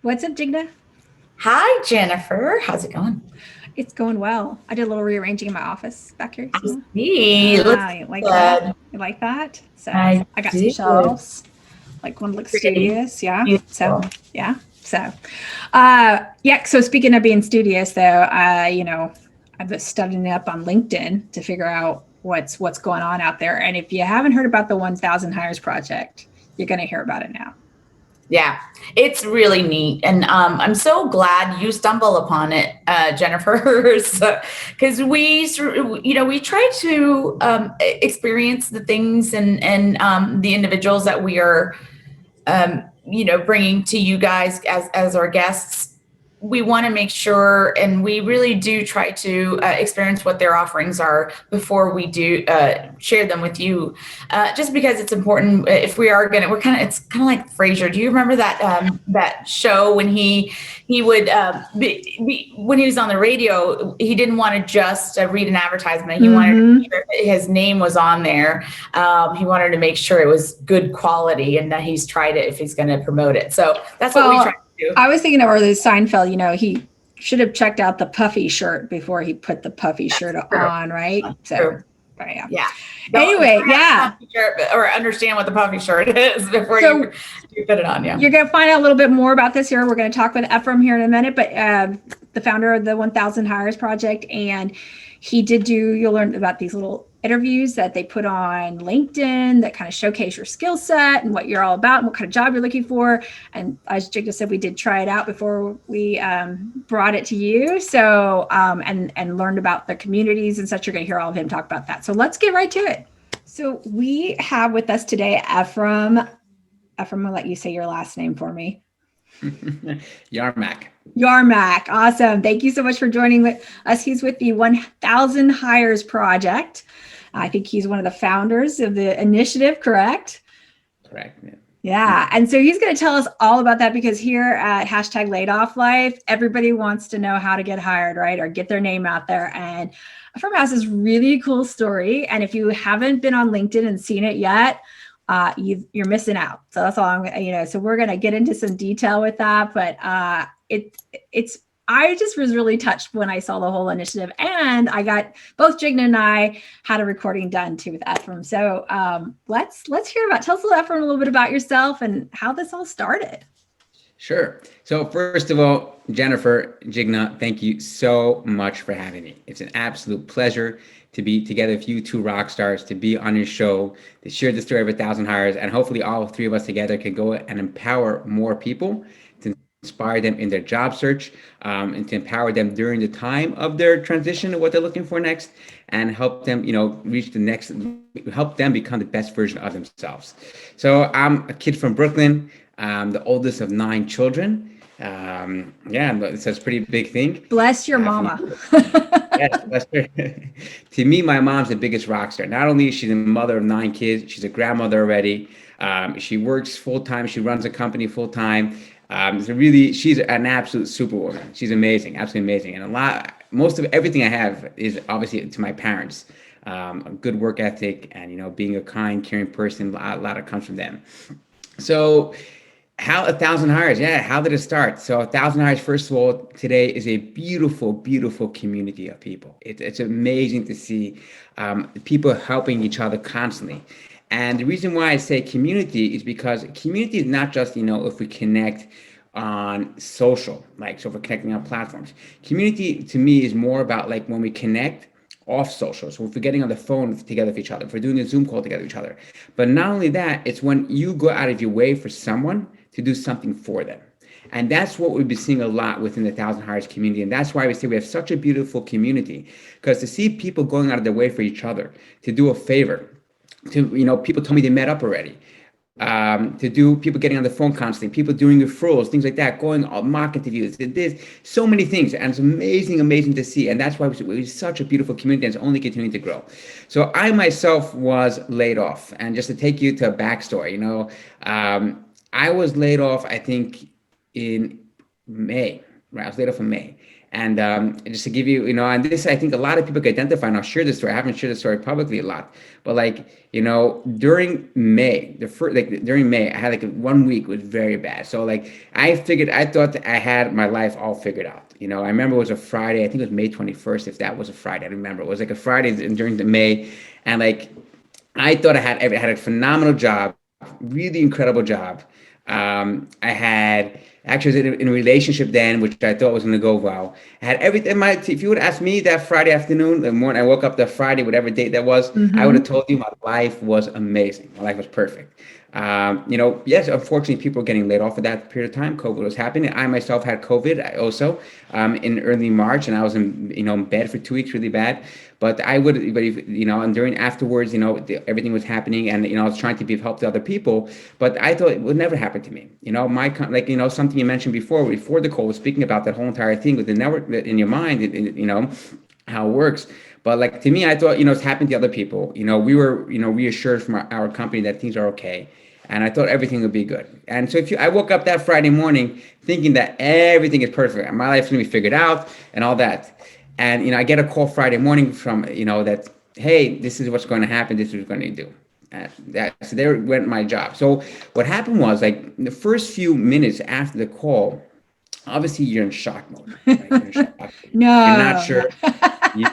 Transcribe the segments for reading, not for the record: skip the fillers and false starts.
What's up, Jigna? Hi, Jennifer. How's it going? It's going well. I did a little rearranging in my office back here. I So, see. It looks yeah, you like that? good. You like that? So, I I got some do. It's shelves, like one looks pretty studious. Yeah. So, beautiful. yeah. So, yeah. So, speaking of being studious, though, I've been studying up on LinkedIn to figure out what's going on out there. And if you haven't heard about the 1,000 Hires Project, you're going to hear about it now. Yeah, it's really neat. And I'm so glad you stumbled upon it, Jennifer, because we try to experience the things and the individuals that we are bringing to you guys as our guests. We want to make sure, and we really do try to experience what their offerings are before we do share them with you. Just because it's important, if we are gonna, it's kind of like Frasier. Do you remember that show when he would when he was on the radio, he didn't want to just read an advertisement. He wanted to Mm-hmm. make sure his name was on there. He wanted to make sure it was good quality and that he's tried it if he's going to promote it. So that's what we try Well, to do. I was thinking of early Seinfeld, he should have checked out the puffy shirt before he put the puffy shirt That's true. on, right? That's So, true. but yeah. Yeah. Don't Anyway, have a yeah. puffy shirt or understand what the puffy shirt is before So you put it on. Yeah. you're going to find out a little bit more about this here. We're going to talk with Ephraim here in a minute, but the founder of the 1,000 Hires Project, and you'll learn about these little interviews that they put on LinkedIn that kind of showcase your skill set and what you're all about and what kind of job you're looking for. And as Jigna said, we did try it out before we brought it to you. So, and learned about the communities and such. You're going to hear all of him talk about that. So let's get right to it. So we have with us today Ephraim. Ephraim, I'll let you say your last name for me. Yarmac. Yarmac. Awesome. Thank you so much for joining with us. He's with the 1,000 Hires Project. I think he's one of the founders of the initiative, correct? Correct. Yeah. Yeah. And so he's going to tell us all about that because here at hashtag LaidOffLife, everybody wants to know how to get hired, right? Or get their name out there. And Ephraim has this really cool story. And if you haven't been on LinkedIn and seen it yet, you're missing out. So that's all so we're going to get into some detail with that, but I just was really touched when I saw the whole initiative, and I got both Jigna and I had a recording done too with Ephraim. So let's tell us Ephraim a little bit about yourself and how this all started. Sure. So first of all, Jennifer, Jigna, thank you so much for having me. It's an absolute pleasure to be together with you two rock stars, to be on your show, to share the story of 1,000 hires, and hopefully all three of us together can go and empower more people, to inspire them in their job search, and to empower them during the time of their transition of what they're looking for next, and help them, reach the next, help them become the best version of themselves. So I'm a kid from Brooklyn. I'm the oldest of 9 children. It's a pretty big thing. Bless your mama. Yes, bless her. To me, my mom's the biggest rock star. Not only is she the mother of 9 kids, she's a grandmother already. She works full time. She runs a company full time. She's an absolute superwoman. She's amazing, absolutely amazing. And most of everything I have is obviously to my parents. A good work ethic and being a kind, caring person. A lot of comes from them. So, how 1,000 hires? Yeah, how did it start? So 1,000 hires, first of all, today is a beautiful, beautiful community of people. It's amazing to see people helping each other constantly. And the reason why I say community is because community is not just, if we connect on social, so if we're connecting on platforms. Community to me is more about like when we connect off social. So if we're getting on the phone together with each other, if we're doing a Zoom call together with each other. But not only that, it's when you go out of your way for someone to do something for them. And that's what we've been seeing a lot within the 1,000 Hires community. And that's why we say we have such a beautiful community, because to see people going out of their way for each other, to do a favor, people told me they met up already. To do people getting on the phone constantly, people doing referrals, things like that, going on mock interviews, there's so many things, and it's amazing to see. And that's why we're such a beautiful community, and it's only continuing to grow. So I myself was laid off, and just to take you to a backstory, I was laid off, I think in May, right? I was laid off in May. And just to give you, and this, I think a lot of people can identify, and I'll share this story. I haven't shared this story publicly a lot, but like, during May, during May, I had like 1 week was very bad. So like, I thought that I had my life all figured out. I remember it was a Friday. I think it was May 21st. If that was a Friday, I don't remember. It was like a Friday during the May, and like, I thought I had a phenomenal job, really incredible job. I had actually was in a relationship then, which I thought was going to go well. I had everything. If you would ask me that Friday afternoon, the morning I woke up, that Friday, whatever date that was, I would have told you my life was amazing. My life was perfect. Yes, unfortunately, people were getting laid off at that period of time. COVID was happening. I myself had COVID also in early March, and I was in bed for 2 weeks, really bad. But and during afterwards, everything was happening, and I was trying to be of help to other people. But I thought it would never happen to me. Something you mentioned before the call was speaking about that whole entire thing with the network in your mind, how it works. But like to me, I thought, it's happened to other people. We were, reassured from our company that things are okay. And I thought everything would be good. And so I woke up that Friday morning thinking that everything is perfect and my life's gonna be figured out and all that. And I get a call Friday morning from that, hey, this is what's going to happen. This is what we're going to do. So there went my job. So what happened was, like, the first few minutes after the call, obviously you're in shock mode. Right? You're in shock mode. No. You're not sure.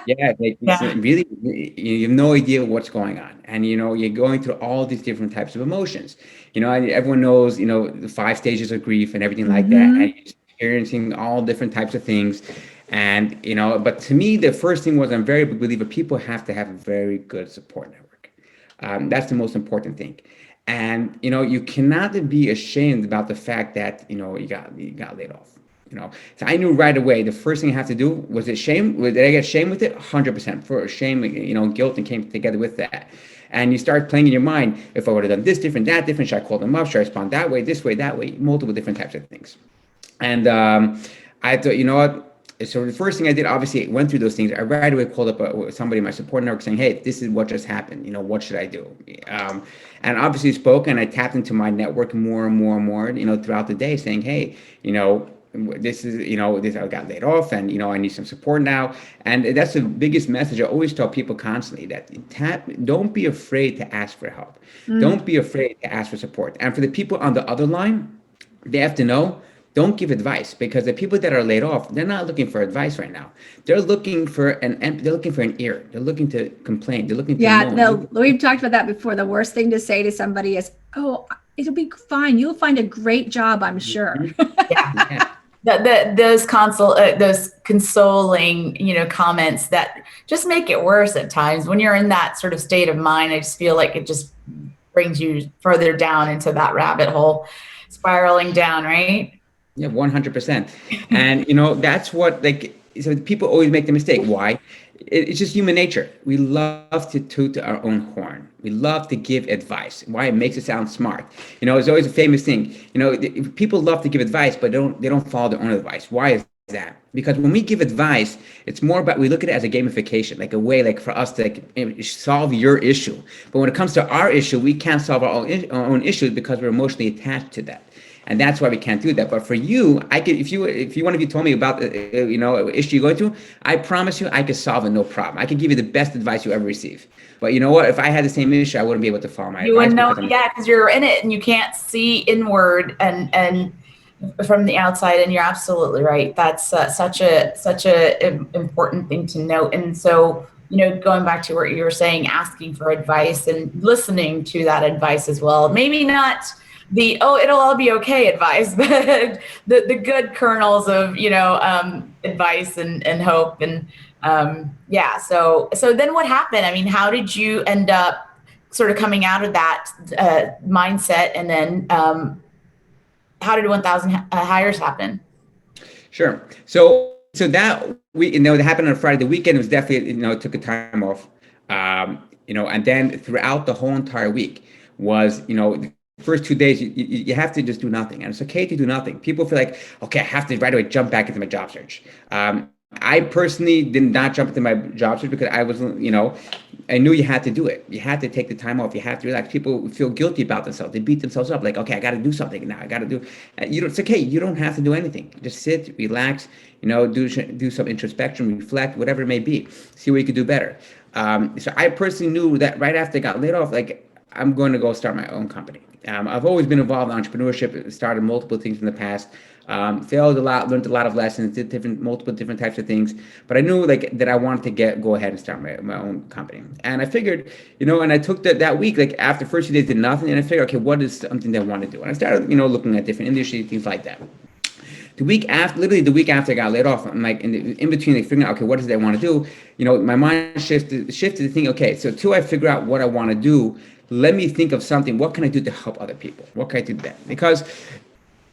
Yeah. Really, you have no idea what's going on, and you're going through all these different types of emotions. Everyone knows the 5 stages of grief and everything like that, and you're experiencing all different types of things. And but to me, the first thing was, I'm very big believer people have to have a very good support network. That's the most important thing. And you cannot be ashamed about the fact that you got laid off. So I knew right away the first thing I have to do was it shame. Did I get shame with it? 100% for shame, guilt, and came together with that. And you start playing in your mind, if I would have done this different, that different, should I call them up? Should I respond that way, this way, that way? Multiple different types of things. And I thought, what? So the first thing I did, obviously, went through those things. I right away called up somebody in my support network saying, hey, this is what just happened. What should I do? And obviously spoke, and I tapped into my network more and more and more, throughout the day, saying, hey, this is, this, I got laid off, and, I need some support now. And that's the biggest message I always tell people constantly, that don't be afraid to ask for help. Don't be afraid to ask for support. And for the people on the other line, they have to know, don't give advice, because the people that are laid off, they're not looking for advice right now. They're looking for an ear. They're looking to complain. They're looking to we've talked about that before. The worst thing to say to somebody is, oh, it'll be fine. You'll find a great job, I'm sure. Yeah. Those consoling, comments that just make it worse at times. When you're in that sort of state of mind, I just feel like it just brings you further down into that rabbit hole, spiraling down, right? Yeah, 100%. And, that's what, so people always make the mistake. Why? It's just human nature. We love to toot our own horn. We love to give advice. Why? It makes it sound smart. It's always a famous thing. People love to give advice, but they don't follow their own advice. Why is that? Because when we give advice, it's more about, we look at it as a gamification, like a way, like for us to solve your issue. But when it comes to our issue, we can't solve our own issues because we're emotionally attached to that. And that's why we can't do that. But for you, I could, if one of you told me about an issue you're going through, I promise you, I could solve it, no problem. I could give you the best advice you ever receive. But you know what? If I had the same issue, I wouldn't be able to follow my advice. You wouldn't know, because you're in it and you can't see inward and from the outside. And you're absolutely right. That's such a important thing to note. And so, going back to what you were saying, asking for advice and listening to that advice as well. Maybe not it'll all be okay advice, but the good kernels of, advice and hope. And so then what happened? I mean, how did you end up sort of coming out of that mindset? And then how did 1,000 hires happen? Sure. So that that happened on Friday. The weekend was definitely, took a time off, and then throughout the whole entire week was, first 2 days, you have to just do nothing. And it's okay to do nothing. People feel like, okay, I have to right away jump back into my job search. I personally did not jump into my job search because I was, I knew you had to do it. You had to take the time off. You have to relax. People feel guilty about themselves. They beat themselves up like, okay, I got to do something now. I got to do. It's okay. You don't have to do anything. Just sit, relax. Do some introspection, reflect, whatever it may be. See where you could do better. So I personally knew that right after I got laid off, like I'm going to go start my own company. I've always been involved in entrepreneurship. Started multiple things in the past. Failed a lot, learned a lot of lessons, did multiple different types of things. But I knew like that I wanted to go ahead and start my own company. And I figured, and I took that week, like after first few days did nothing. And I figured, okay, what is something that I want to do? And I started, looking at different industries, things like that. Literally the week after I got laid off, I'm like in between, like figuring out, okay, what is it I want to do? My mind shifted to think, okay, so till I figure out what I want to do, let me think of something. What can I do to help other people? What can I do that? Because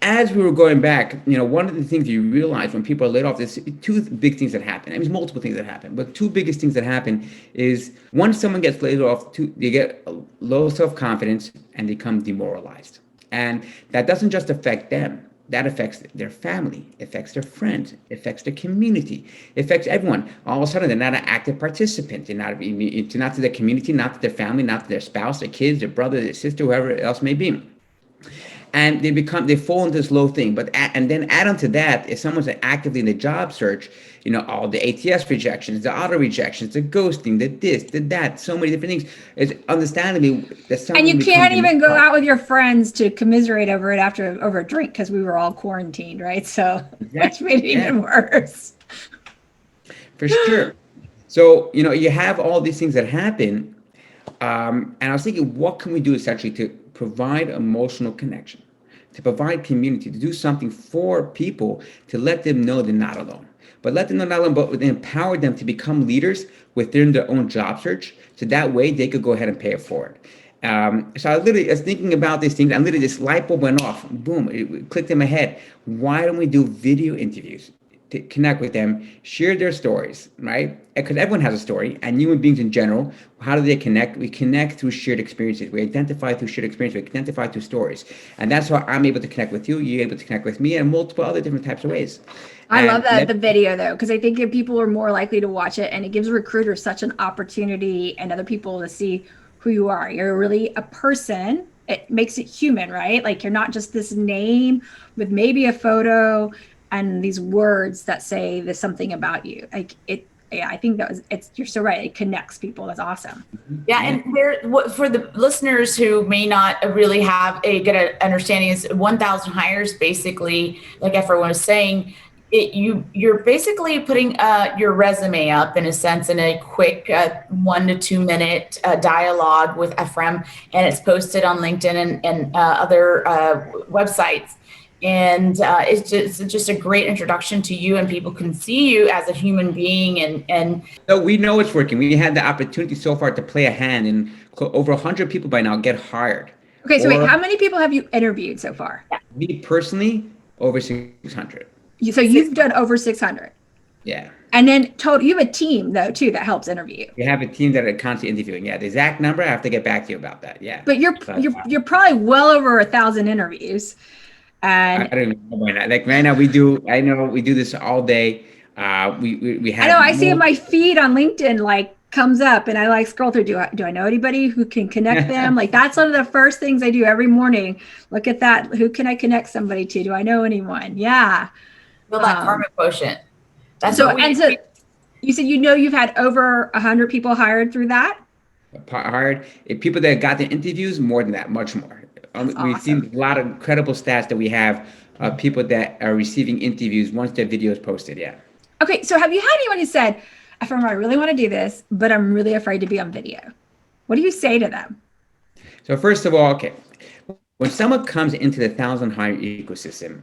as we were going back, one of the things you realize when people are laid off, there's two big things that happen. I mean, multiple things that happen, but two biggest things that happen is once someone gets laid off, they get low self-confidence and they become demoralized. And that doesn't just affect them. That affects their family, affects their friends, affects their community, affects everyone. All of a sudden, they're not an active participant. They're not to their community, not to their family, not to their spouse, their kids, their brother, their sister, whoever else may be. And they fall into this low thing. And then add on to that, if someone's actively in the job search, all the ATS rejections, the auto rejections, the ghosting, the this, the that, so many different things. It's understandably that some. And you can't even go out with your friends to commiserate over it over a drink because we were all quarantined, right? So that's made it even worse. For sure. So, you have all these things that happen. And I was thinking, what can we do essentially to provide emotional connection, to provide community, to do something for people, to let them know they're not alone. But let them know not alone, but empower them to become leaders within their own job search. So that way they could go ahead and pay it forward. So I was thinking about these things, and literally this light bulb went off. Boom, it clicked in my head. Why don't we do video interviews to connect with them, share their stories, right? Because everyone has a story, and human beings in general, how do they connect? We connect through shared experiences. We identify through shared experiences. We identify through stories. And that's how I'm able to connect with you. You're able to connect with me in multiple other different types of ways. I love the video though, because I think if people are more likely to watch it, and it gives recruiters such an opportunity and other people to see who you are. You're really a person. It makes it human, right? Like you're not just this name with maybe a photo and these words that say there's something about you. Like I think you're so right. It connects people. That's awesome. Yeah. And for the listeners who may not really have a good understanding, is 1,000 hires basically, like everyone was saying, you're basically putting your resume up in a sense in a quick 1 to 2 minute dialogue with Ephraim, and it's posted on LinkedIn and other websites. And it's just a great introduction to you, and people can see you as a human being. And so we know it's working. We had the opportunity so far to play a hand, and over 100 people by now get hired. Okay, so wait, how many people have you interviewed so far? Me personally, over 600. So you've done over 600. Yeah. And then you have a team though too that helps interview. We have a team that are constantly interviewing. Yeah, the exact number I have to get back to you about that. Yeah. But you're probably well over 1,000 interviews. And I don't even know right now. Like right now, we do this all day. We have. I know. I see my feed on LinkedIn like comes up, and I like scroll through. Do I know anybody who can connect them? Like that's one of the first things I do every morning. Look at that. Who can I connect somebody to? Do I know anyone? Yeah. Feel that karma quotient. That's so. You said you've had over 100 people hired through that. Hired people that got the interviews, more than that, much more. We've seen a lot of incredible stats that we have of people that are receiving interviews once their video is posted. Yeah. Okay. So have you had anyone who said, Ephraim, I really want to do this, but I'm really afraid to be on video? What do you say to them? So first of all, okay, when someone comes into the 1,000 hire ecosystem,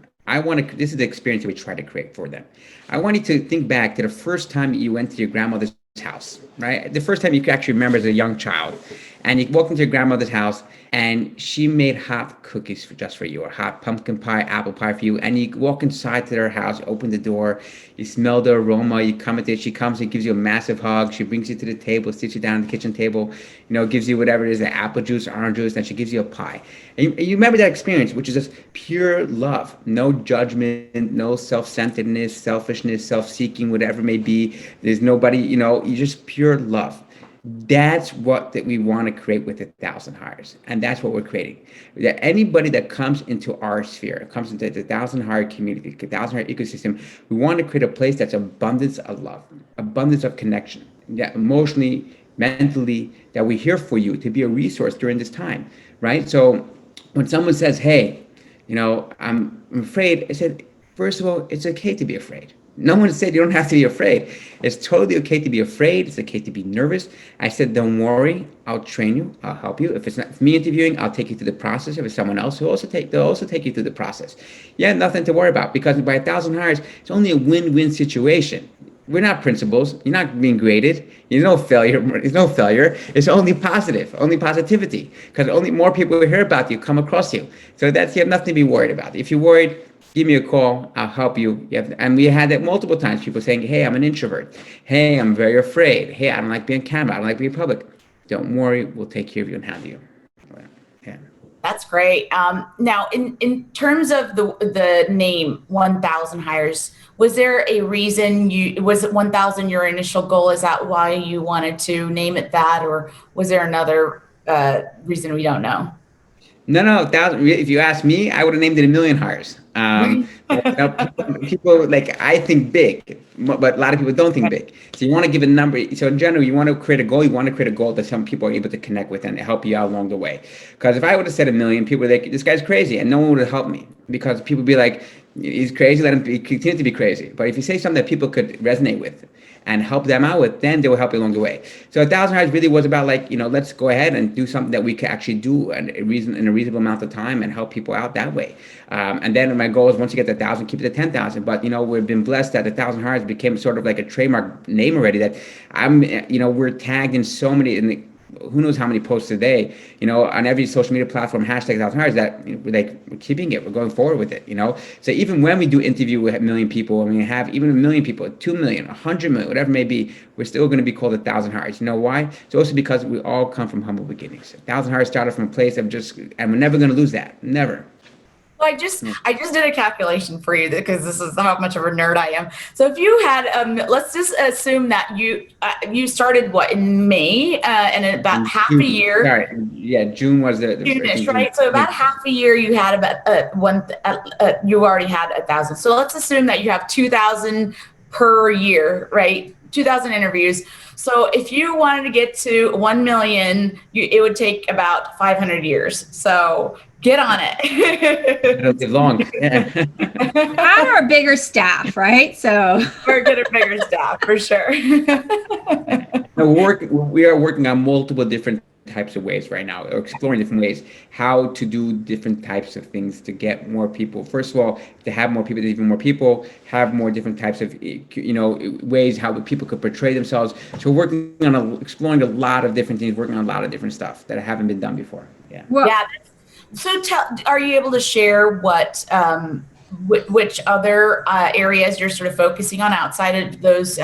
this is the experience that we try to create for them. I want you to think back to the first time you went to your grandmother's house, right? The first time you could actually remember as a young child. and you walk into your grandmother's house and she made hot cookies just for you, or hot pumpkin pie, apple pie for you. And you walk inside to their house, you open the door, you smell the aroma, you come into it, she comes and gives you a massive hug. She brings you to the table, sits you down at the kitchen table, gives you whatever it is, the apple juice, orange juice, and she gives you a pie. And you remember that experience, which is just pure love, no judgment, no self-centeredness, selfishness, self-seeking, whatever it may be. There's nobody, you just pure love. That's what that we want to create with 1,000 hires, and that's what we're creating. That anybody that comes into our sphere, comes into the 1,000 hire community, 1,000 hire ecosystem, we want to create a place that's abundance of love, abundance of connection, that emotionally, mentally, that we're here for you to be a resource during this time, right? So when someone says, "Hey, I'm afraid," I said, first of all, it's okay to be afraid. No one said you don't have to be afraid. It's totally okay to be afraid. It's okay to be nervous. I said, don't worry. I'll train you. I'll help you. If it's not me interviewing, I'll take you through the process. If it's someone else, they'll also take you through the process. Yeah, nothing to worry about, because by 1,000 hires, it's only a win-win situation. We're not principals. You're not being graded. There's no failure. There's no failure. It's only positive, only positivity, because only more people will hear about you, come across you. So you have nothing to be worried about. If you're worried, give me a call. I'll help you. And we had that multiple times. People saying, "Hey, I'm an introvert. Hey, I'm very afraid. Hey, I don't like being camera. I don't like being public." Don't worry. We'll take care of you and handle you. Yeah. That's great. Now, in terms of the name 1,000 hires, was there a reason was it 1,000 your initial goal? Is that why you wanted to name it that, or was there another reason we don't know? No, 1,000. If you ask me, I would have named it 1,000,000 hires. People I think big, but a lot of people don't think big. So you want to give a number. So in general, you want to create a goal. You want to create a goal that some people are able to connect with and help you out along the way. Because if I would have said 1,000,000, people would be like, "This guy's crazy," and no one would have helped me, because people would be like, "He's crazy. Let him continue to be crazy." But if you say something that people could resonate with and help them out with, then they will help you along the way. So 1,000 hires really was about let's go ahead and do something that we can actually do in a reasonable amount of time and help people out that way. And then my goal is, once you get to 1,000, keep it at 10,000. But we've been blessed that 1,000 hires became sort of like a trademark name already. That we're tagged in so many, who knows how many posts a day, on every social media platform, hashtag 1,000 hires, that we're keeping it, we're going forward with it, So even when we do interview with 1,000,000 people, and we have even 1,000,000 people, 2,000,000, 100,000,000, whatever it may be, we're still going to be called 1,000 hires. You know why? It's also because we all come from humble beginnings. 1,000 hires started from a place of and we're never going to lose that. Never. Well, I just did a calculation for you, because this is how much of a nerd I am. So if you had, let's just assume that you started in May, and about half a year. Sorry, yeah, June was the June-ish, right? So about half a year, you had about you already had 1,000. So let's assume that you have 2,000 per year, right? 2,000 interviews. So if you wanted to get to 1,000,000, it would take about 500 years. So get on it. It'll be long. Or a bigger staff, right? So or get a bigger staff for sure. We are working on multiple different types of ways right now, or exploring different ways how to do different types of things to get more people. First of all, to have more people, even more people, have more different types of ways how people could portray themselves. So we're working on exploring a lot of different things, working on a lot of different stuff that haven't been done before. Yeah. Well, yeah. So are you able to share which other areas you're sort of focusing on outside of those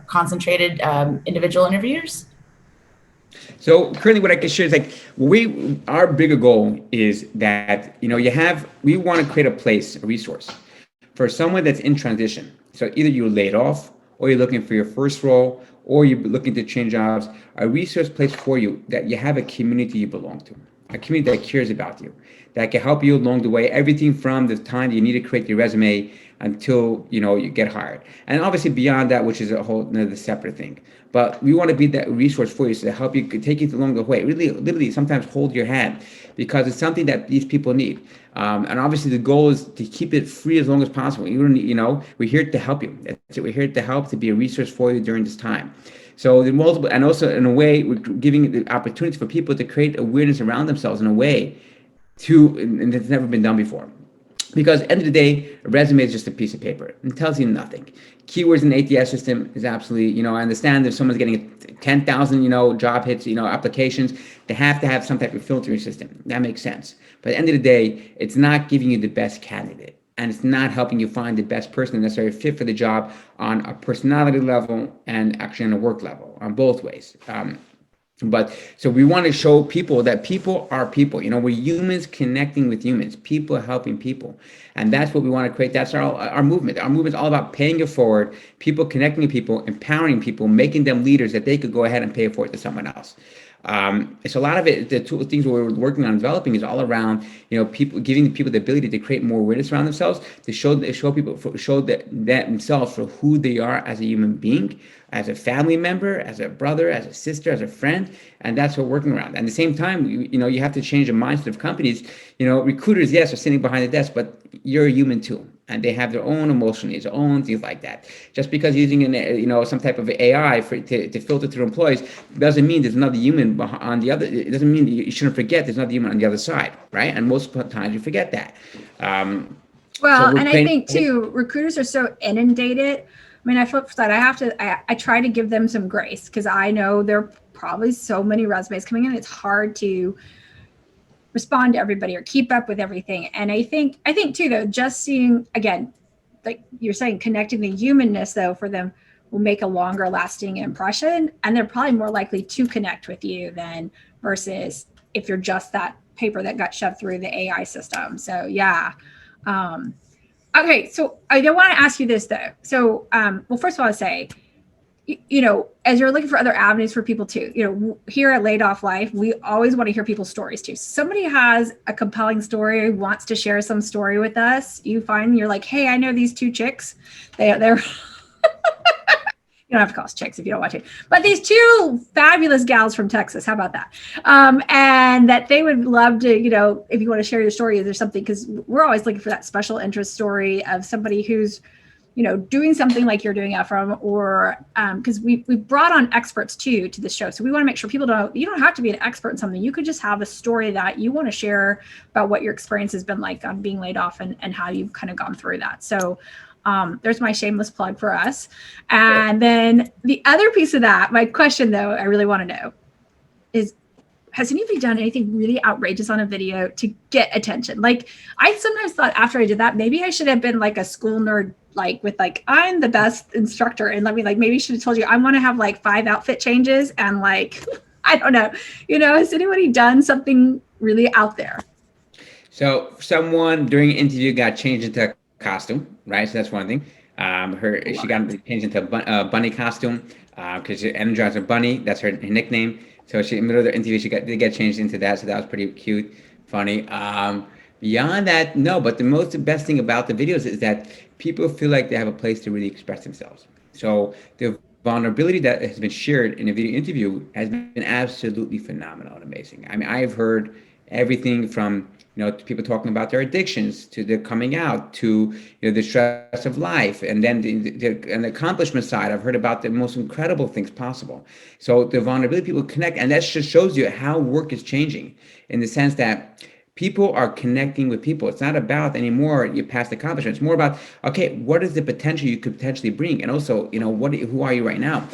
concentrated individual interviews? So currently what I can share is our bigger goal is that, we want to create a resource for someone that's in transition. So either you're laid off, or you're looking for your first role, or you're looking to change jobs, a resource place for you, that you have a community you belong to, a community that cares about you, that can help you along the way, everything from the time you need to create your resume until you get hired, and obviously beyond that, which is a whole another separate thing. But we want to be that resource for you, so to help you, take you along the way, really literally sometimes hold your hand, because it's something that these people need. And obviously the goal is to keep it free as long as possible. You don't need, we're here to help you. That's it. We're here to help, to be a resource for you during this time. So the multiple, and also in a way, we're giving the opportunity for people to create awareness around themselves in a way and it's never been done before. Because at the end of the day, a resume is just a piece of paper. It tells you nothing. Keywords in the ATS system is absolutely, I understand if someone's getting 10,000, job hits, applications, they have to have some type of filtering system. That makes sense. But at the end of the day, it's not giving you the best candidate. And it's not helping you find the best person necessarily fit for the job on a personality level and actually on a work level, on both ways. But so we want to show people that people are people. We're humans connecting with humans, people helping people. And that's what we want to create. That's our movement. Our movement is all about paying it forward, people connecting with people, empowering people, making them leaders that they could go ahead and pay it forward to someone else. It's a lot of it. The things we're working on developing is all around, people giving people the ability to create more awareness around themselves, to show people, show that themselves for who they are as a human being, as a family member, as a brother, as a sister, as a friend, and that's what we're working around. And at the same time, you have to change the mindset of companies. Recruiters, yes, are sitting behind the desk, but you're a human too, and they have their own emotional needs, their own things like that. Just because using some type of AI to filter through employees doesn't mean there's another human on the other. It doesn't mean you shouldn't forget there's another human on the other side, right? And most times you forget that. Well, and I think too, recruiters are so inundated. I mean, I flip side. I try to give them some grace because I know there are probably so many resumes coming in. It's hard to respond to everybody or keep up with everything. And I think too, though, just seeing, again, like you're saying, connecting the humanness though for them will make a longer lasting impression. And they're probably more likely to connect with you than versus if you're just that paper that got shoved through the AI system. So yeah. Okay, so I do want to ask you this though. So, well, first of all, I say, as you're looking for other avenues for people too, here at LaidOffLife, we always want to hear people's stories too. Somebody has a compelling story, wants to share some story with us. You're like, hey, I know these two chicks. They're you don't have to call us chicks if you don't want to, but these two fabulous gals from Texas, how about that? And that they would love to, if you want to share your story, is there something, because we're always looking for that special interest story of somebody who's, doing something like you're doing, Ephraim, or because we brought on experts too to the show. So we want to make sure people you don't have to be an expert in something. You could just have a story that you want to share about what your experience has been like on being laid off and how you've kind of gone through that. So there's my shameless plug for us. And then the other piece of that, my question though, I really want to know is, has anybody done anything really outrageous on a video to get attention? Like I sometimes thought after I did that, maybe I should have been like a school nerd, with I'm the best instructor. And maybe should have told you, I want to have 5 outfit changes. And I don't know, has anybody done something really out there? So someone during an interview got changed into costume, right? So that's one thing. She got changed into a bunny costume because she energized a bunny. That's her nickname. So she, in the middle of the interview, did get changed into that. So that was pretty cute, funny. Beyond that, no. But the best thing about the videos is that people feel like they have a place to really express themselves. So the vulnerability that has been shared in a video interview has been absolutely phenomenal and amazing. I mean, I've heard everything from to people talking about their addictions, to their coming out, to the stress of life, and then the accomplishment side. I've heard about the most incredible things possible. So the vulnerability, people connect, and that just shows you how work is changing in the sense that people are connecting with people. It's not about anymore your past accomplishments. It's more about, okay, what is the potential you could potentially bring, and also who are you right now.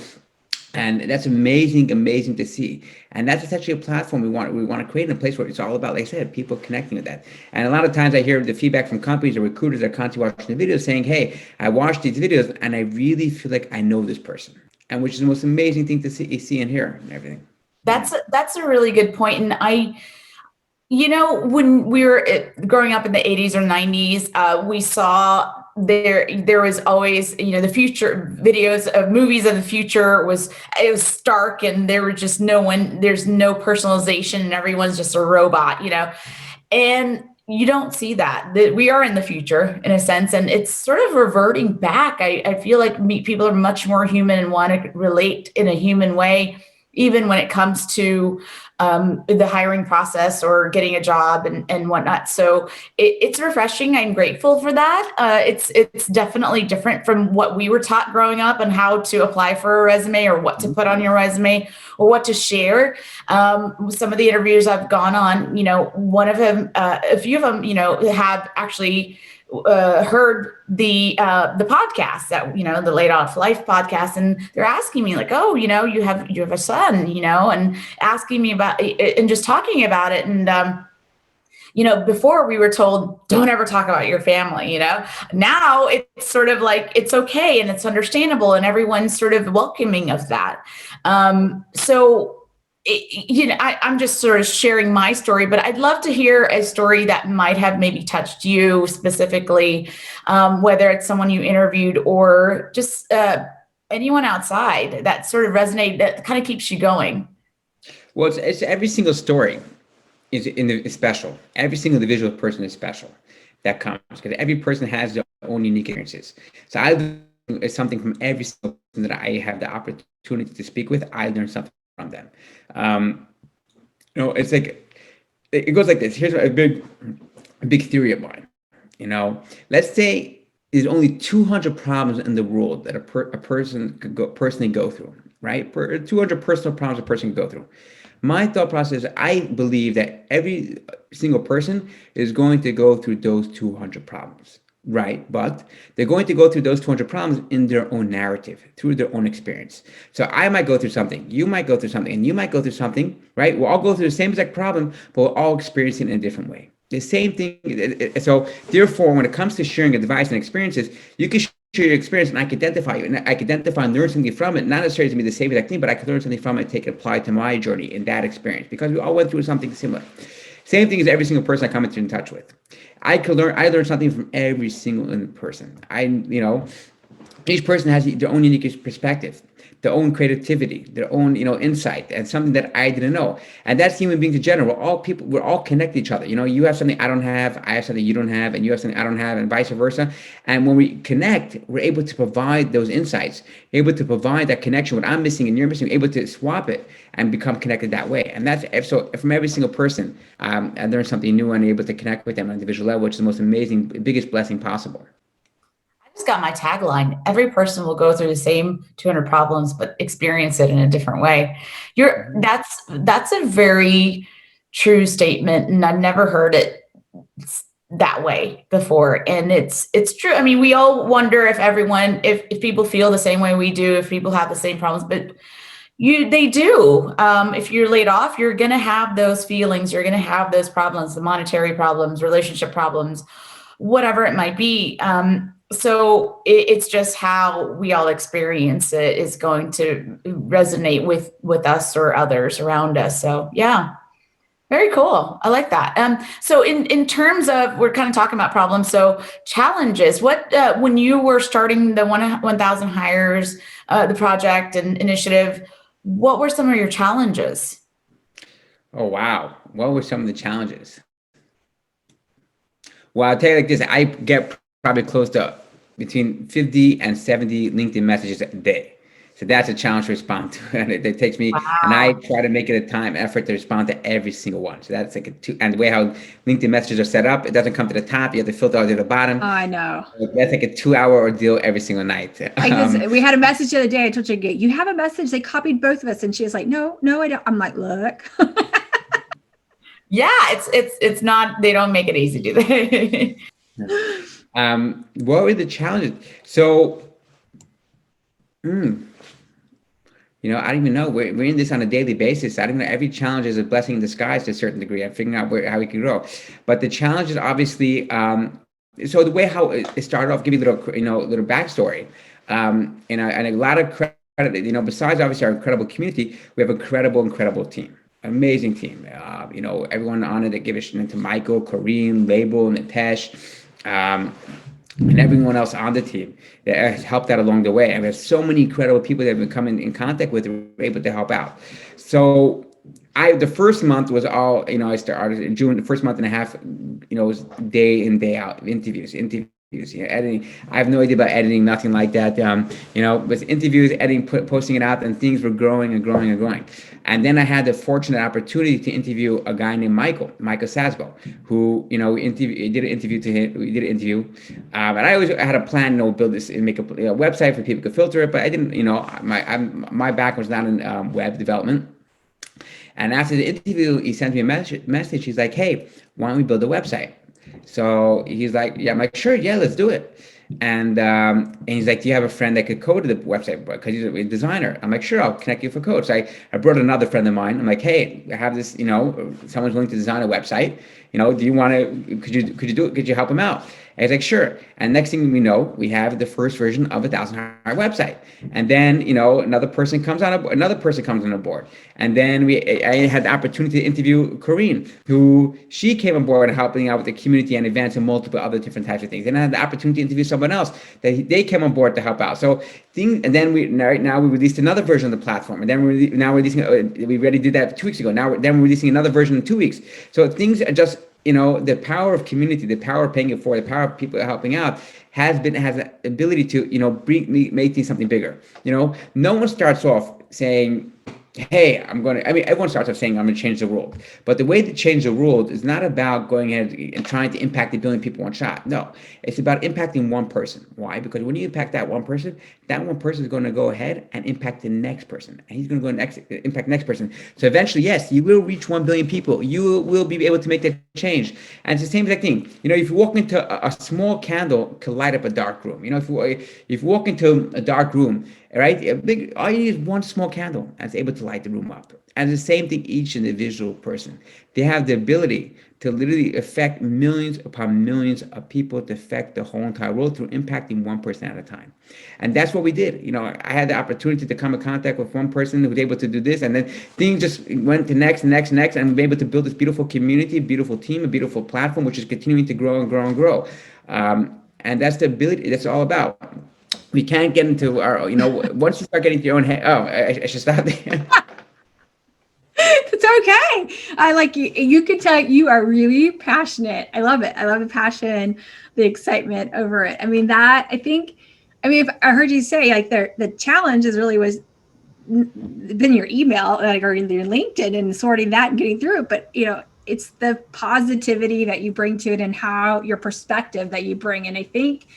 And that's amazing to see. And that's essentially a platform we want to create in a place where it's all about, like I said, people connecting with that. And a lot of times I hear the feedback from companies or recruiters that are constantly watching the videos saying, hey, I watched these videos and I really feel like I know this person. And which is the most amazing thing to see and hear and everything. That's a really good point. And when we were growing up in the 80s or 90s, we saw there was always, the future videos of movies of the future it was stark, and there were just there's no personalization, and everyone's just a robot, and you don't see that we are in the future in a sense, and it's sort of reverting back. I feel like people are much more human and want to relate in a human way, even when it comes to the hiring process or getting a job and whatnot. So it's refreshing. I'm grateful for that. It's definitely different from what we were taught growing up and how to apply for a resume or what to put on your resume or what to share. Some of the interviews I've gone on, one of them, a few of them, have actually heard the podcast that the Laid Off Life podcast, and they're asking me like, oh, you have a son, and asking me about it and just talking about it. And before we were told don't ever talk about your family. Now it's sort of like it's okay and it's understandable and everyone's sort of welcoming of that. So I'm just sort of sharing my story, but I'd love to hear a story that might have maybe touched you specifically, whether it's someone you interviewed or just anyone outside that sort of resonated, that kind of keeps you going. Well, it's every single story is special. Every single individual person is special that comes, because every person has their own unique experiences. So I learn something from every single person that I have the opportunity to speak with. I learn something from them. It's like, it goes like this. Here's a big theory of mine. Let's say there's only 200 problems in the world that a person could personally go through, right? 200 personal problems a person can go through. My thought process, I believe that every single person is going to go through those 200 problems. Right. But they're going to go through those 200 problems in their own narrative, through their own experience. So I might go through something, you might go through something, and you might go through something, right? We'll all go through the same exact problem, but we'll all experience it in a different way. The same thing. So therefore, when it comes to sharing advice and experiences, you can share your experience and I can identify you, and I can identify and learn something from it, not necessarily to be the same exact thing, but I can learn something from it, take it, apply it to my journey in that experience, because we all went through something similar. Same thing as every single person I come into touch with. I learn something from every single person. Each person has their own unique perspective, their own creativity, their own, insight, and something that I didn't know. And that's human beings in general. We're all connected to each other. You have something I don't have, I have something you don't have, and you have something I don't have, and vice versa. And when we connect, we're able to provide those insights, able to provide that connection. What I'm missing and you're missing, able to swap it and become connected that way. And that's so from every single person, I learned something new and able to connect with them on an individual level, which is the most amazing, biggest blessing possible. Just got my tagline. Every person will go through the same 200 problems, but experience it in a different way. That's a very true statement. And I've never heard it that way before. And it's true. I mean, we all wonder if people feel the same way we do, if people have the same problems, but they do. If you're laid off, you're going to have those feelings. You're going to have those problems, the monetary problems, relationship problems, whatever it might be. So it's just how we all experience it is going to resonate with us or others around us. So yeah, very cool. I like that. So in terms of, we're kind of talking about problems. So challenges, what, when you were starting the 1,000 hires, the project and initiative, what were some of your challenges? Oh, wow. What were some of the challenges? Well, I'll tell you like this, I get probably close to between 50 and 70 LinkedIn messages a day. So that's a challenge to respond to. And it takes me, wow. And I try to make it a time effort to respond to every single one. So that's like and the way how LinkedIn messages are set up, it doesn't come to the top. You have to filter out to the bottom. Oh, I know. So that's like a 2-hour ordeal every single night. We had a message the other day. I told you have a message. They copied both of us. And she was like, no, I don't. I'm like, look. Yeah, it's not, they don't make it easy, do they? What were the challenges? So, I don't even know. We're in this on a daily basis. I don't know. Every challenge is a blessing in disguise to a certain degree. I'm figuring out how we can grow. But the challenge is obviously, so the way how it started off, give you a little backstory. And a lot of credit, besides obviously our incredible community, we have an incredible team. Amazing team. Everyone on it that give a shit to Michael, Kareem, Label, Nitesh, and everyone else on the team that has helped out along the way. And there's so many incredible people that have been coming in contact with and were able to help out. So the first month was all, I started in June, the first month and a half, was day in, day out interviews. You know, editing. I have no idea about editing, nothing like that. You know, with interviews, editing, posting it out, and things were growing and growing and growing. And then I had the fortunate opportunity to interview a guy named Michael Sasbo, who, you know, we did an interview to him. We did an interview, and I always had a plan, you know, build this and make a website for people to filter it. But I didn't, you know, my background was not in web development. And after the interview, he sent me a message. He's like, "Hey, why don't we build a website?" So he's like, "Yeah." I'm like, "Sure, yeah, let's do it." And he's like, "Do you have a friend that could code the website?" Because he's a designer. I'm like, "Sure, I'll connect you for code." So I brought another friend of mine. I'm like, "Hey, I have this, you know, someone's willing to design a website. You know, do you want to? Could you do it? Could you help him out?" And he's like, "Sure." And next thing we know, we have the first version of a 1,000-hour website. And then, you know, another person comes on board. And then I had the opportunity to interview Corinne, who she came on board helping out with the community and events and multiple other different types of things. And I had the opportunity to interview someone else that they came on board to help out. So and then right now we released another version of the platform. And then we already did that 2 weeks ago. Then we're releasing another version in 2 weeks. So things are just, you know, the power of community, the power of paying it forward, the power of people helping out has the ability to, you know, make things something bigger. You know, no one starts off saying, "Hey, everyone starts off saying, I'm going to change the world." But the way to change the world is not about going ahead and trying to impact a billion people one shot. No, it's about impacting one person. Why? Because when you impact that one person is going to go ahead and impact the next person. And he's going to impact the next person. So eventually, yes, you will reach 1 billion people. You will be able to make that change. And it's the same exact thing. You know, if you walk into a small candle could light up a dark room. You know, if you walk into a dark room, right? All you need is one small candle and it's able to light the room up. And the same thing, each individual person. They have the ability to literally affect millions upon millions of people, to affect the whole entire world through impacting one person at a time. And that's what we did. You know, I had the opportunity to come in contact with one person who was able to do this, and then things just went to next, and we were able to build this beautiful community, beautiful team, a beautiful platform, which is continuing to grow and grow and grow. And that's the ability, that's all about. We can't get into our, you know, once you start getting to your own head, I should stop there. It's okay. I like you. You could tell you are really passionate. I love it. I love the passion, the excitement over it. I mean, if I heard you say like the challenge was been your email, like, or your LinkedIn, and sorting that and getting through it. But, you know, it's the positivity that you bring to it and how your perspective that you bring. And I think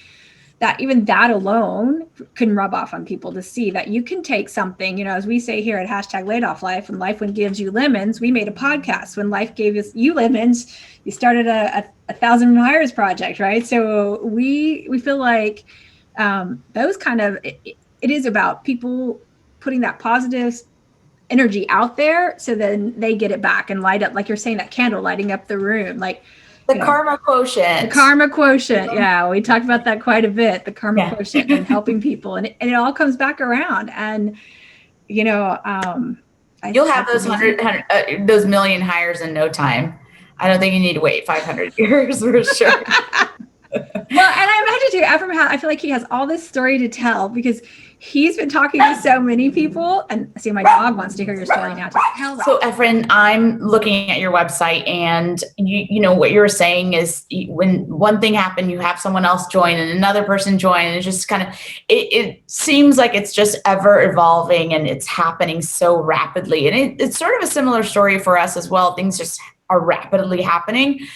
that even that alone can rub off on people to see that you can take something, you know, as we say here at #LaidOffLife, when life gives you lemons, we made a podcast. When life gave you lemons, you started a 1,000 hires project, right? So we feel like those kind of, it is about people putting that positive energy out there, so then they get it back and light up, like you're saying, that candle lighting up the room, like the karma quotient. The karma quotient. Yeah, we talked about that quite a bit. The karma quotient and helping people, and it all comes back around. And you know, you'll have those those million hires in no time. I don't think you need to wait 500 years for sure. Well, and I imagine too, Ephraim, I feel like he has all this story to tell because he's been talking to so many people. And see, my dog wants to hear your story now. So, Ephraim, I'm looking at your website, and you know what you're saying is when one thing happened, you have someone else join and another person join, and it's just kind of it seems like it's just ever evolving and it's happening so rapidly. And it's sort of a similar story for us as well. Things just are rapidly happening.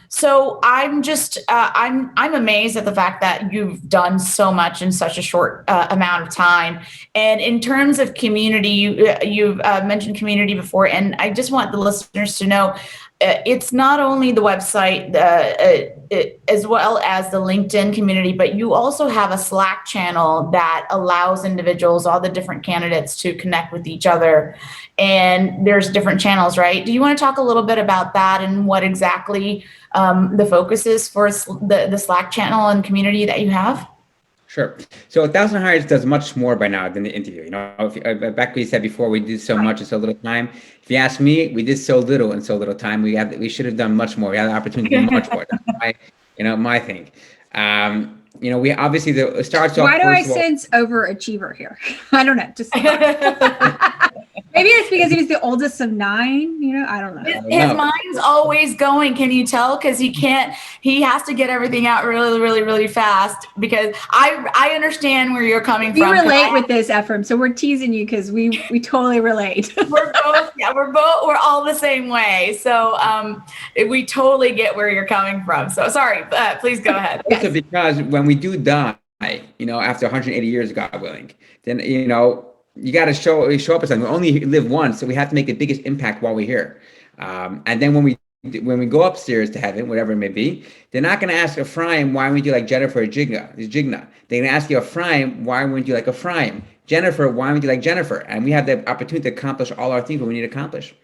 So I'm just, I'm amazed at the fact that you've done so much in such a short amount of time. And in terms of community, you've mentioned community before, and I just want the listeners to know it's not only the website as well as the LinkedIn community, but you also have a Slack channel that allows individuals, all the different candidates, to connect with each other. And there's different channels, right? Do you want to talk a little bit about that and what exactly the focus is for the Slack channel and community that you have? Sure. So 1,000 Hires does much more by now than the interview. You know, back what you said before, we did so much in so little time. If you ask me, we did so little in so little time. We should have done much more. We had the opportunity to do much more. That's my thing. You know, we obviously it starts off. Why do I sense overachiever here? I don't know. Just maybe Maybe it's because he was the oldest of 9. I don't know. His mind's always going. Can you tell? Because he has to get everything out really, really, really fast. Because I understand where you're coming from. We relate with this, Ephraim. So we're teasing you because we totally relate. we're all the same way. So we totally get where you're coming from. So sorry, please go ahead. Also, because when we do die, after 180 years, God willing, then you got to show up as something. We only live once, so we have to make the biggest impact while we're here. And then when we go upstairs to heaven, whatever it may be, they're not going to ask Ephraim, why weren't you like Jennifer or Jigna? They're going to ask you, Ephraim, why weren't you like Ephraim? Jennifer, why weren't you like Jennifer? And we have the opportunity to accomplish all our things that we need to accomplish.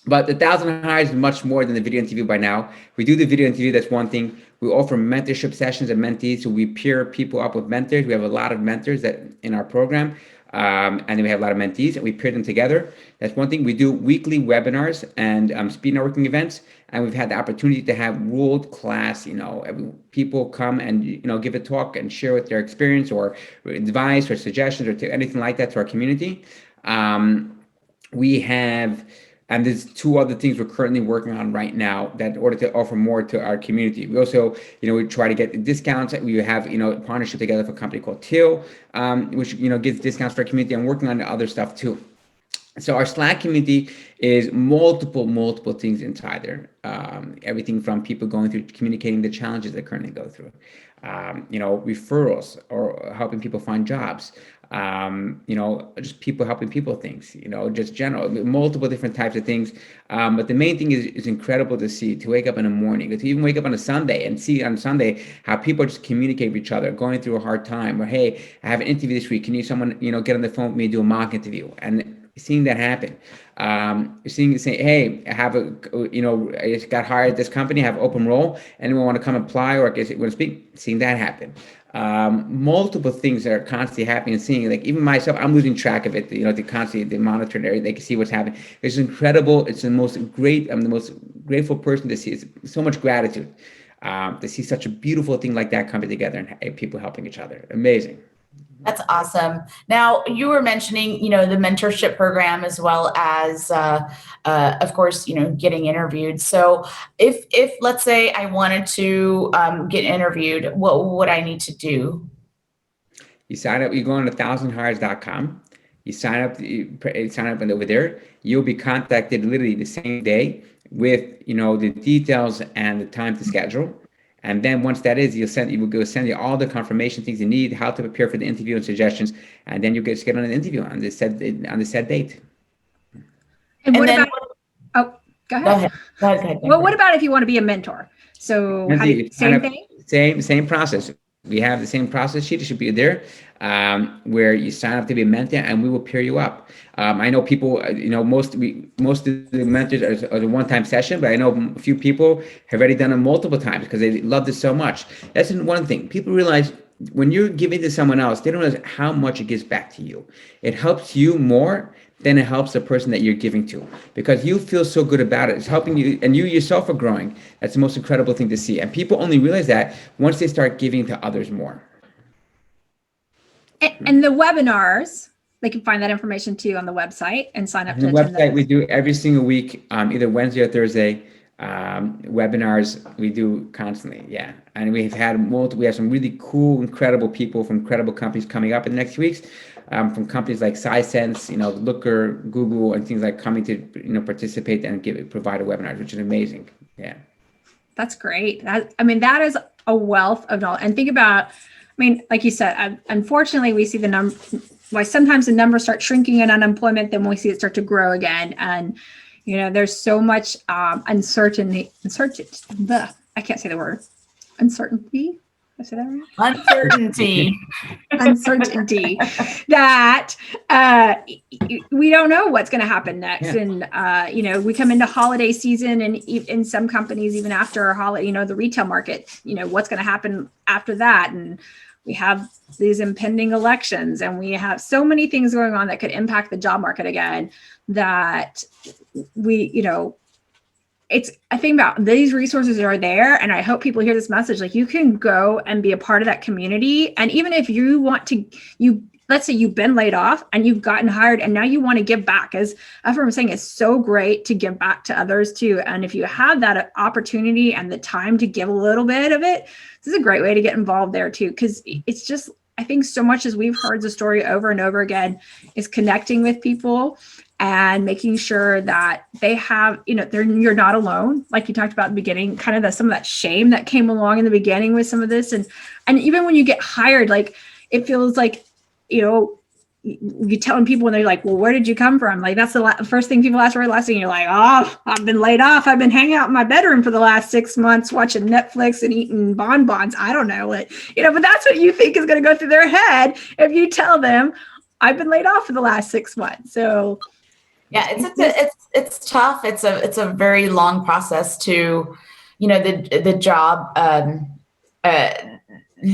But the 1,000 Hires is much more than the video interview by now. We do the video interview, that's one thing. We offer mentorship sessions and mentees, so we pair people up with mentors. We have a lot of mentors that in our program, and then we have a lot of mentees, and we pair them together. That's one thing. We do weekly webinars and speed networking events, and we've had the opportunity to have world-class, people come and give a talk and share with their experience or advice or suggestions or anything like that to our community. We have. And there's 2 other things we're currently working on right now that in order to offer more to our community. We also, we try to get discounts. We have, a partnership together with a company called Teal, which, gives discounts for our community. I'm working on the other stuff too. So our Slack community is multiple things inside there. Everything from people going through communicating the challenges they currently go through, referrals or helping people find jobs. Just people helping people things, just general, multiple different types of things. But the main thing is incredible to see, to wake up in the morning, to even wake up on a Sunday and see on Sunday how people just communicate with each other, going through a hard time, or, hey, I have an interview this week. Can someone, get on the phone with me, do a mock interview? And seeing that happen, saying, hey, I have I just got hired at this company, I have an open role, anyone want to come apply or want to speak? Seeing that happen. Multiple things that are constantly happening and seeing, like even myself, I'm losing track of it, to constantly monitor it, they can see what's happening. It's incredible. It's I'm the most grateful person to see. It's so much gratitude to see such a beautiful thing like that coming together and people helping each other. Amazing. That's awesome. Now, you were mentioning, the mentorship program as well as, of course, getting interviewed. So if let's say I wanted to get interviewed, what would I need to do? You sign up, you go on 1000hires.com. You sign up and over there, you'll be contacted literally the same day with, the details and the time to schedule. And then once that is, we'll go send you all the confirmation things you need, how to prepare for the interview and suggestions, and then you get on an interview on the set date. And what about? Oh, go ahead. Go ahead. Well, what about if you want to be a mentor? So same thing. Same process. We have the same process sheet. It should be there, where you sign up to be a mentor, and we will pair you up. I know people, most of the mentors are the one-time session, but I know a few people have already done it multiple times because they love this so much. That's one thing. People realize when you're giving to someone else, they don't realize how much it gives back to you. It helps you more than it helps the person that you're giving to, because you feel so good about it. It's helping you, and you yourself are growing. That's the most incredible thing to see. And people only realize that once they start giving to others more. And the webinars, they can find that information too on the website and sign up to attend. The website, we do every single week, either Wednesday or Thursday. Webinars we do constantly, yeah. And we have some really cool, incredible people from incredible companies coming up in the next weeks, from companies like SciSense, Looker, Google, and things like coming to participate and provide a webinar, which is amazing. Yeah, that's great. That is a wealth of knowledge. And think about, like you said, unfortunately, we see why sometimes the numbers start shrinking in unemployment, then we see it start to grow again. And, there's so much uncertainty. I can't say the word. Uncertainty. Did I say that right? Uncertainty. Uncertainty that we don't know what's going to happen next. Yeah. And, we come into holiday season, and in some companies, even after a holiday, the retail market, what's going to happen after that. And we have these impending elections, and we have so many things going on that could impact the job market again, that I think about these resources are there. And I hope people hear this message, like you can go and be a part of that community. And even if you want to, let's say you've been laid off and you've gotten hired and now you want to give back. As I'm saying, it's so great to give back to others too. And if you have that opportunity and the time to give a little bit of it, this is a great way to get involved there too. Because it's just, I think so much as we've heard the story over and over again is connecting with people and making sure that they have, you're not alone. Like you talked about in the beginning, kind of some of that shame that came along in the beginning with some of this. And even when you get hired, like it feels like, you telling people when they're like, well, where did you come from? Like, that's the first thing people ask, or the last thing you're like, oh, I've been laid off. I've been hanging out in my bedroom for the last 6 months, watching Netflix and eating bonbons. I don't know what, but that's what you think is going to go through their head if you tell them I've been laid off for the last 6 months. So yeah, it's tough. It's a very long process to, the job,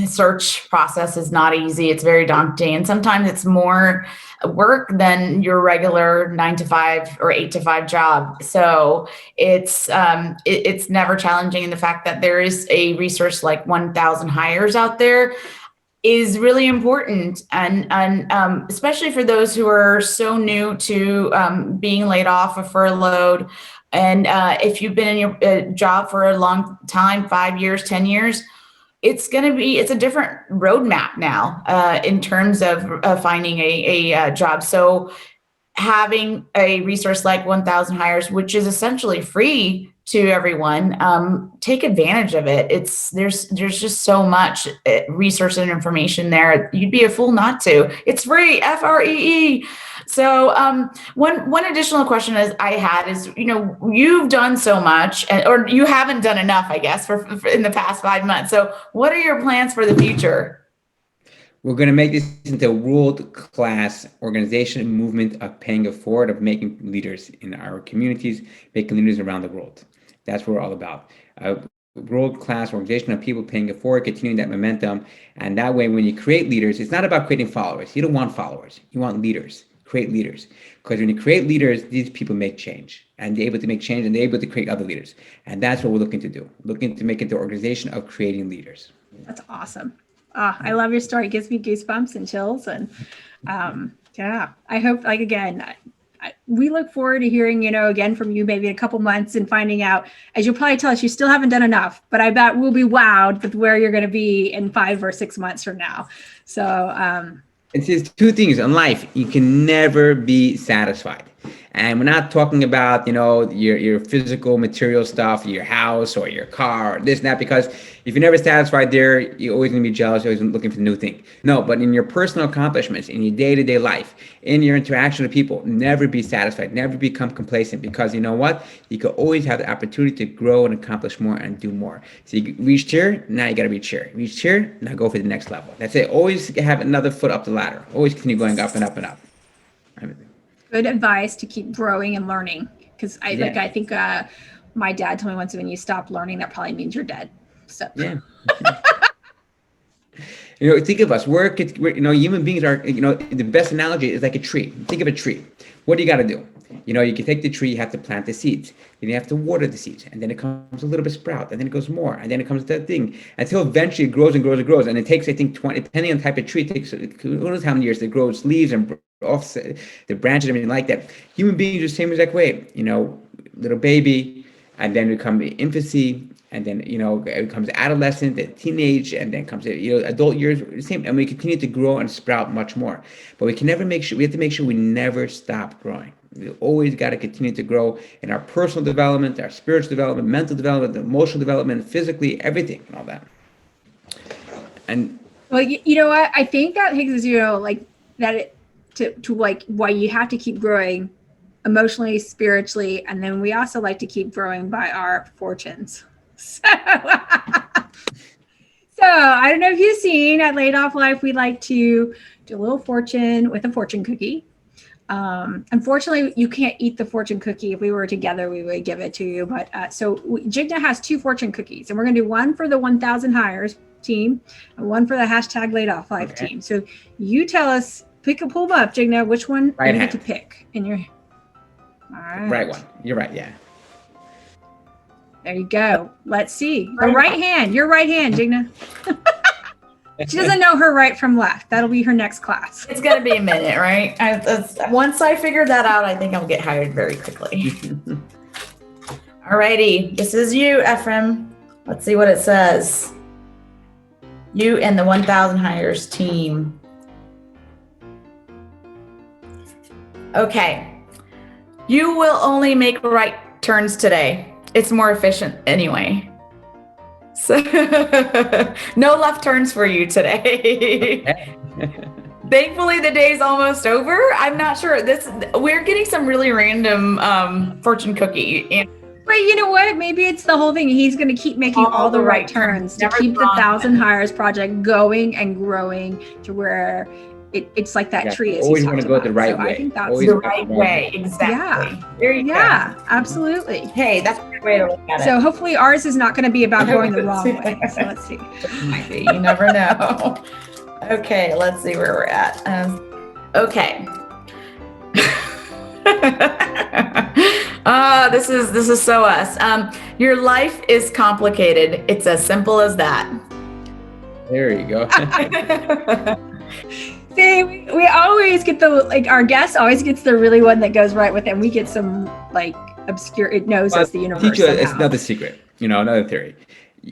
search process is not easy. It's very daunting. And sometimes it's more work than your regular 9 to 5 or 8 to 5 job. So it's never challenging. And the fact that there is a resource like 1,000 hires out there is really important. And especially for those who are so new to being laid off or furloughed. And if you've been in your job for a long time, 5 years, 10 years, it's a different roadmap now in terms of finding a job. So having a resource like 1,000 Hires, which is essentially free to everyone, take advantage of it. There's just so much resource and information there. You'd be a fool not to. It's free, FREE. So one additional question I had is, you've done so much, or you haven't done enough, I guess, for in the past 5 months. So what are your plans for the future? We're going to make this into a world-class organization and movement of paying it forward, of making leaders in our communities, making leaders around the world. That's what we're all about. World-class organization of people paying it forward, continuing that momentum. And that way, when you create leaders, it's not about creating followers. You don't want followers. You want leaders. Create leaders. Because when you create leaders, these people make change. And they're able to make change, and they're able to create other leaders. And that's what we're looking to do. Looking to make it the organization of creating leaders. That's awesome. I love your story. It gives me goosebumps and chills. And yeah, I hope, like, again, we look forward to hearing, again from you maybe in a couple months and finding out, as you'll probably tell us, you still haven't done enough, but I bet we'll be wowed with where you're going to be in 5 or 6 months from now. So, and there's two things in life. You can never be satisfied. And we're not talking about, your physical material stuff, your house or your car, or this and that, because if you're never satisfied there, you're always going to be jealous, you're always looking for the new thing. No, but in your personal accomplishments, in your day-to-day life, in your interaction with people, never be satisfied, never become complacent, because you know what? You can always have the opportunity to grow and accomplish more and do more. So you reached here, now you got to reach here. Reached here, now go for the next level. That's it. Always have another foot up the ladder. Always continue going up and up and up. Good advice to keep growing and learning, because I think my dad told me once, when you stop learning, that probably means you're dead. So yeah. Think of us. We're human beings are, the best analogy is like a tree. Think of a tree. What do you got to do? You can take the tree, you have to plant the seeds. Then you have to water the seeds. And then it comes a little bit sprout. And then it goes more. And then it comes to that thing. Until eventually it grows and grows and grows. And it takes, I think, 20, depending on the type of tree, it takes who knows how many years it grows leaves and off the branches, everything like that. Human beings are the same exact way. Little baby, and then we come to infancy, and then it becomes adolescent, then teenage, and then comes adult years. Same, and we continue to grow and sprout much more. But we have to make sure we never stop growing. We always got to continue to grow in our personal development, our spiritual development, mental development, emotional development, physically, everything, and all that. And well, you know what? I think that takes us, like that. To like why you have to keep growing emotionally, spiritually, and then we also like to keep growing by our fortunes. So I don't know if you've seen at LaidOffLife, we like to do a little fortune with a fortune cookie. Unfortunately, you can't eat the fortune cookie. If we were together, we would give it to you. But Jigna has 2 fortune cookies, and we're going to do one for the 1,000 Hires team and one for the #LaidOffLife team. So you tell us. Pull them up, Jigna. Which one right you get to pick in your? All right. Right one. You're right. Yeah. There you go. Let's see. The right hand. Your right hand, Jigna. She doesn't know her right from left. That'll be her next class. It's going to be a minute, right? Once I figure that out, I think I'll get hired very quickly. Alrighty, this is you, Ephraim. Let's see what it says. You and the 1,000 Hires team. Okay. You will only make right turns today. It's more efficient anyway. So no left turns for you today. Thankfully, the day's almost over. I'm not sure. We're getting some really random fortune cookie. But you know what? Maybe it's the whole thing. He's going to keep making all the right turns to keep the 1,000 Hires project going and growing to where it's like that tree. Always want to go the right way. I think that's the right way. Exactly. Yeah. There you go. Absolutely. Hey, that's a good way to look at it. So hopefully ours is not going to be about going the wrong way. So let's see. Might be. You never know. Okay, let's see where we're at. Okay. This is so us. Your life is complicated. It's as simple as that. There you go. See, we always get our guest always gets the really one that goes right with it. And we get some obscure, it knows us the universe. It's another secret, another theory.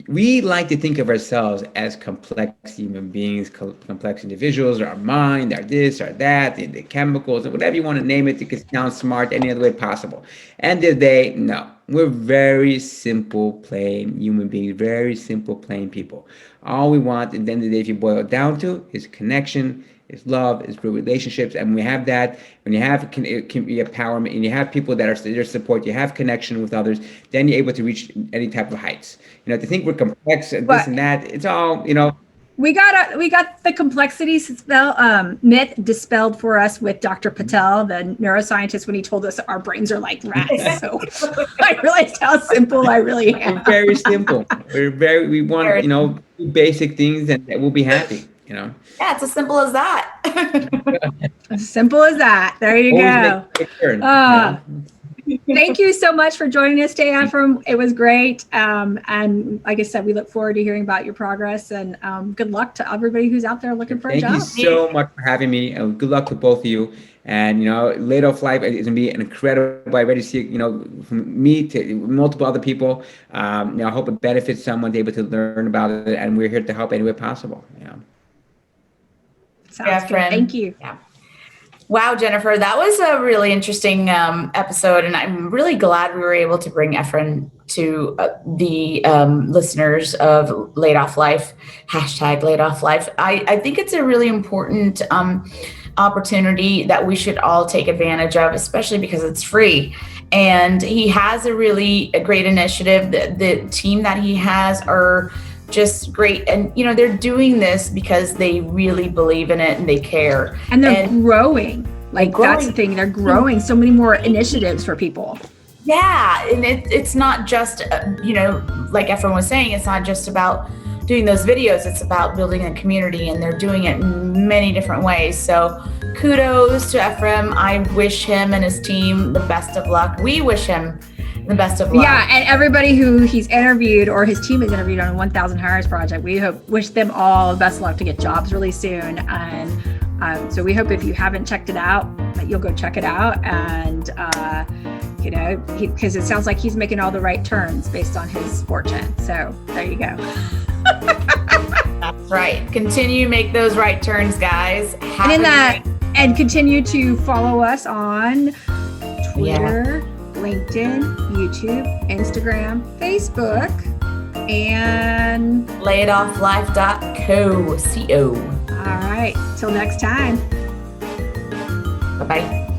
We like to think of ourselves as complex human beings, complex individuals, our mind, our this, our that, the chemicals, and whatever you want to name it, to sound smart any other way possible. End of the day, no. We're very simple, plain human beings, very simple, plain people. All we want at the end of the day, if you boil it down to, is connection, is love, is real relationships. And when we have that, when you have empowerment, and you have people that are there to support, you have connection with others, then you're able to reach any type of heights. To think we're complex and this and that, it's all, We got the complexity myth dispelled for us with Dr. Patel, the neuroscientist, when he told us our brains are like rats. So I realized how simple I really am. We're very simple. We want, do basic things and we'll be happy, Yeah, it's as simple as that. As simple as that. There you go. Thank you so much for joining us today, Ephraim. It was great. And like I said, we look forward to hearing about your progress, and good luck to everybody who's out there looking for a job. Thank you so much for having me, and good luck to both of you. And, LaidOffLife is going to be an incredible, I already see, from me to multiple other people. I hope it benefits someone able to learn about it, and we're here to help any way possible. Sounds good. Thank you. Yeah. Wow, Jennifer, that was a really interesting episode, and I'm really glad we were able to bring Ephraim to the listeners of LaidOffLife, #LaidOffLife. I think it's a really important opportunity that we should all take advantage of, especially because it's free. And he has a great initiative. The team that he has are just great, and they're doing this because they really believe in it and they care, and they're growing. That's the thing, they're growing so many more initiatives for people. Yeah, and it's not just like Ephraim was saying, it's not just about doing those videos, it's about building a community, and they're doing it in many different ways. So kudos to Ephraim. I wish him and his team the best of luck. We wish him the best of luck. Yeah, and everybody who he's interviewed or his team has interviewed on the 1,000 Hires project, we wish them all the best of luck to get jobs really soon. And so we hope if you haven't checked it out, that you'll go check it out. And because it sounds like he's making all the right turns based on his fortune. So there you go. That's right. Continue to make those right turns, guys. And continue to follow us on Twitter. LinkedIn, YouTube, Instagram, Facebook, and LaidOffLife.co. All right. Till next time. Bye-bye.